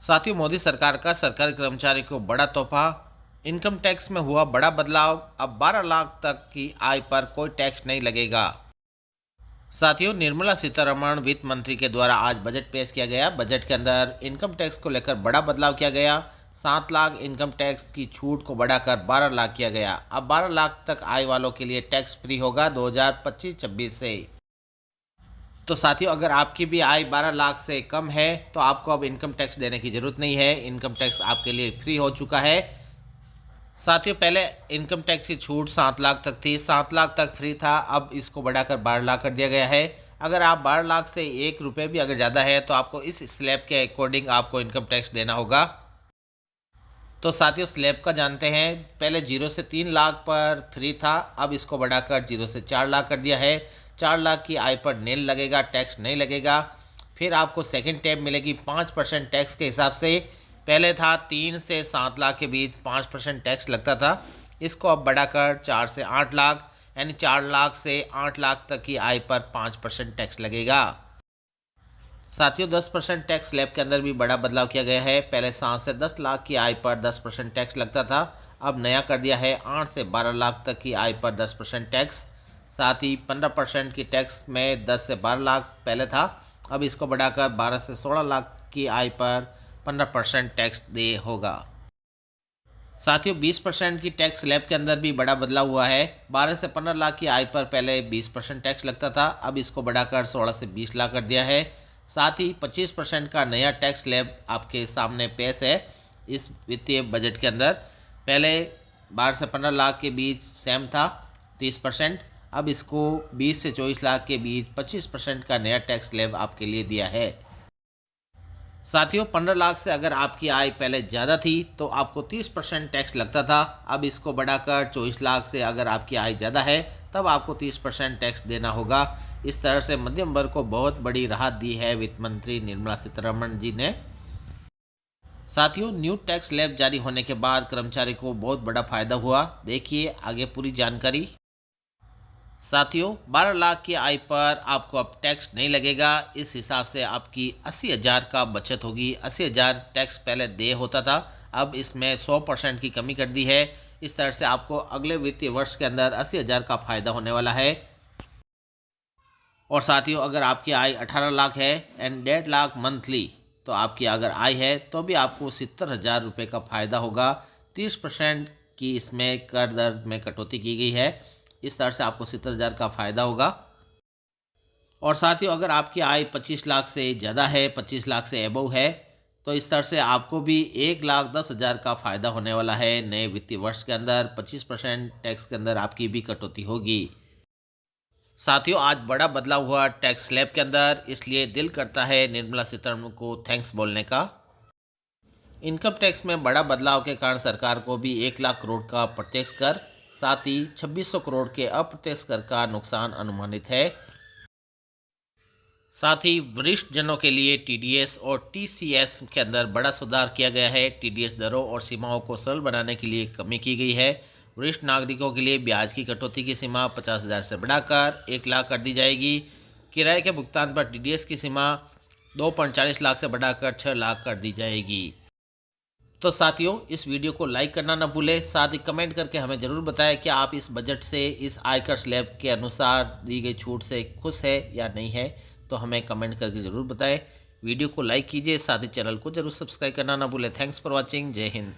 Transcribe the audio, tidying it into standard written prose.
साथियों, मोदी सरकार का सरकारी कर्मचारी को बड़ा तोहफा। इनकम टैक्स में हुआ बड़ा बदलाव। अब 12 लाख तक की आय पर कोई टैक्स नहीं लगेगा। साथियों, निर्मला सीतारमण वित्त मंत्री के द्वारा आज बजट पेश किया गया। बजट के अंदर इनकम टैक्स को लेकर बड़ा बदलाव किया गया। 7 लाख इनकम टैक्स की छूट को बढ़ाकर 12 लाख किया गया। अब 12 लाख तक आय वालों के लिए टैक्स फ्री होगा 2025-26 से। तो साथियों, अगर आपकी भी आय 12 लाख से कम है तो आपको अब इनकम टैक्स देने की ज़रूरत नहीं है। इनकम टैक्स आपके लिए फ्री हो चुका है। साथियों, पहले इनकम टैक्स की छूट 7 लाख तक थी, 7 लाख तक फ्री था। अब इसको बढ़ाकर 12 लाख कर दिया गया है। अगर आप 12 लाख से 1 रुपये भी अगर ज़्यादा है तो आपको इस स्लैब के अकॉर्डिंग आपको इनकम टैक्स देना होगा। तो साथियों, स्लैब का जानते हैं। पहले 0 से 3 लाख पर फ्री था, अब इसको बढ़ाकर 0 से 4 लाख कर दिया है। 4 लाख की आय पर नील लगेगा, टैक्स नहीं लगेगा। फिर आपको सेकंड टैब मिलेगी 5% टैक्स के हिसाब से। पहले था 3 से 7 लाख के बीच 5% टैक्स लगता था, इसको अब बढ़ाकर 4 से 8 लाख यानी 4 लाख से 8 लाख तक की आय पर 5% टैक्स लगेगा। साथियों, 10% टैक्स स्लैब के अंदर भी बड़ा बदलाव किया गया है। पहले 7 से 10 लाख की आय पर 10% टैक्स लगता था, अब नया कर दिया है 8 से 12 लाख तक की आय पर 10% टैक्स। साथ ही 15% की टैक्स में 10 से 12 लाख पहले था, अब इसको बढ़ाकर 12 से 16 लाख की आय पर 15% टैक्स दे होगा। साथियों, 20% की टैक्स स्लैब के अंदर भी बड़ा बदलाव हुआ है। 12 से 15 लाख की आय पर पहले 20% टैक्स लगता था, अब इसको बढ़ाकर 16 से 20 लाख कर दिया है। साथ ही 25% का नया टैक्स स्लैब आपके सामने पेश है इस वित्तीय बजट के अंदर। पहले 12 से 15 लाख के बीच सेम था 30%, अब इसको 20 से 24 लाख के बीच 25% का नया टैक्स स्लैब आपके लिए दिया है। साथियों, 15 लाख से अगर आपकी आय पहले ज़्यादा थी तो आपको 30% टैक्स लगता था, अब इसको बढ़ाकर 24 लाख से अगर आपकी आय ज़्यादा है तब आपको 30% टैक्स देना होगा। इस तरह से मध्यम वर्ग को बहुत बड़ी राहत दी है वित्त मंत्री निर्मला सीतारमण जी ने। साथियों, न्यू टैक्स स्लैब जारी होने के बाद कर्मचारी को बहुत बड़ा फायदा हुआ। देखिए आगे पूरी जानकारी। साथियों, 12 लाख की आय पर आपको अब टैक्स नहीं लगेगा। इस हिसाब से आपकी 80,000 का बचत होगी। 80,000 टैक्स पहले दे होता था, अब इसमें 100% की कमी कर दी है। इस तरह से आपको अगले वित्तीय वर्ष के अंदर 80,000 का फायदा होने वाला है। और साथियों, अगर आपकी आय 18 लाख है एंड 1.5 लाख मंथली, तो आपकी अगर आय है तो भी आपको 70,000 रुपये का फ़ायदा होगा। 30% की इसमें कर दर में कटौती की गई है। इस तरह से आपको 70,000 का फ़ायदा होगा। और साथियों, अगर आपकी आय 25 लाख से ज़्यादा है, 25 लाख से एबव है, तो इस तरह से आपको भी 1,10,000 का फ़ायदा होने वाला है। नए वित्तीय वर्ष के अंदर 25% टैक्स के अंदर आपकी भी कटौती होगी। साथियों, आज बड़ा बदलाव हुआ टैक्स स्लैब के अंदर, इसलिए दिल करता है निर्मला सीतारमण को थैंक्स बोलने का। इनकम टैक्स में बड़ा बदलाव के कारण सरकार को भी 1 लाख करोड़ का प्रत्यक्ष कर, साथ ही 2600 करोड़ के अप्रत्यक्ष कर का नुकसान अनुमानित है। साथ ही वरिष्ठ जनों के लिए टीडीएस और टीसीएस के अंदर बड़ा सुधार किया गया है। टीडीएस दरों और सीमाओं को सरल बनाने के लिए कमी की गई है। वरिष्ठ नागरिकों के लिए ब्याज की कटौती की सीमा 50,000 से बढ़ाकर 1 लाख कर दी जाएगी। किराए के भुगतान पर टीडीएस की सीमा 2.40 लाख से बढ़ाकर 6 लाख कर दी जाएगी। तो साथियों, इस वीडियो को लाइक करना ना भूलें, साथ ही कमेंट करके हमें ज़रूर बताएं कि आप इस बजट से, इस आयकर स्लैब के अनुसार दी गई छूट से खुश है या नहीं है। तो हमें कमेंट करके ज़रूर बताएं। वीडियो को लाइक कीजिए, साथ ही चैनल को ज़रूर सब्सक्राइब करना ना भूलें। Thanks for watching. जय हिंद।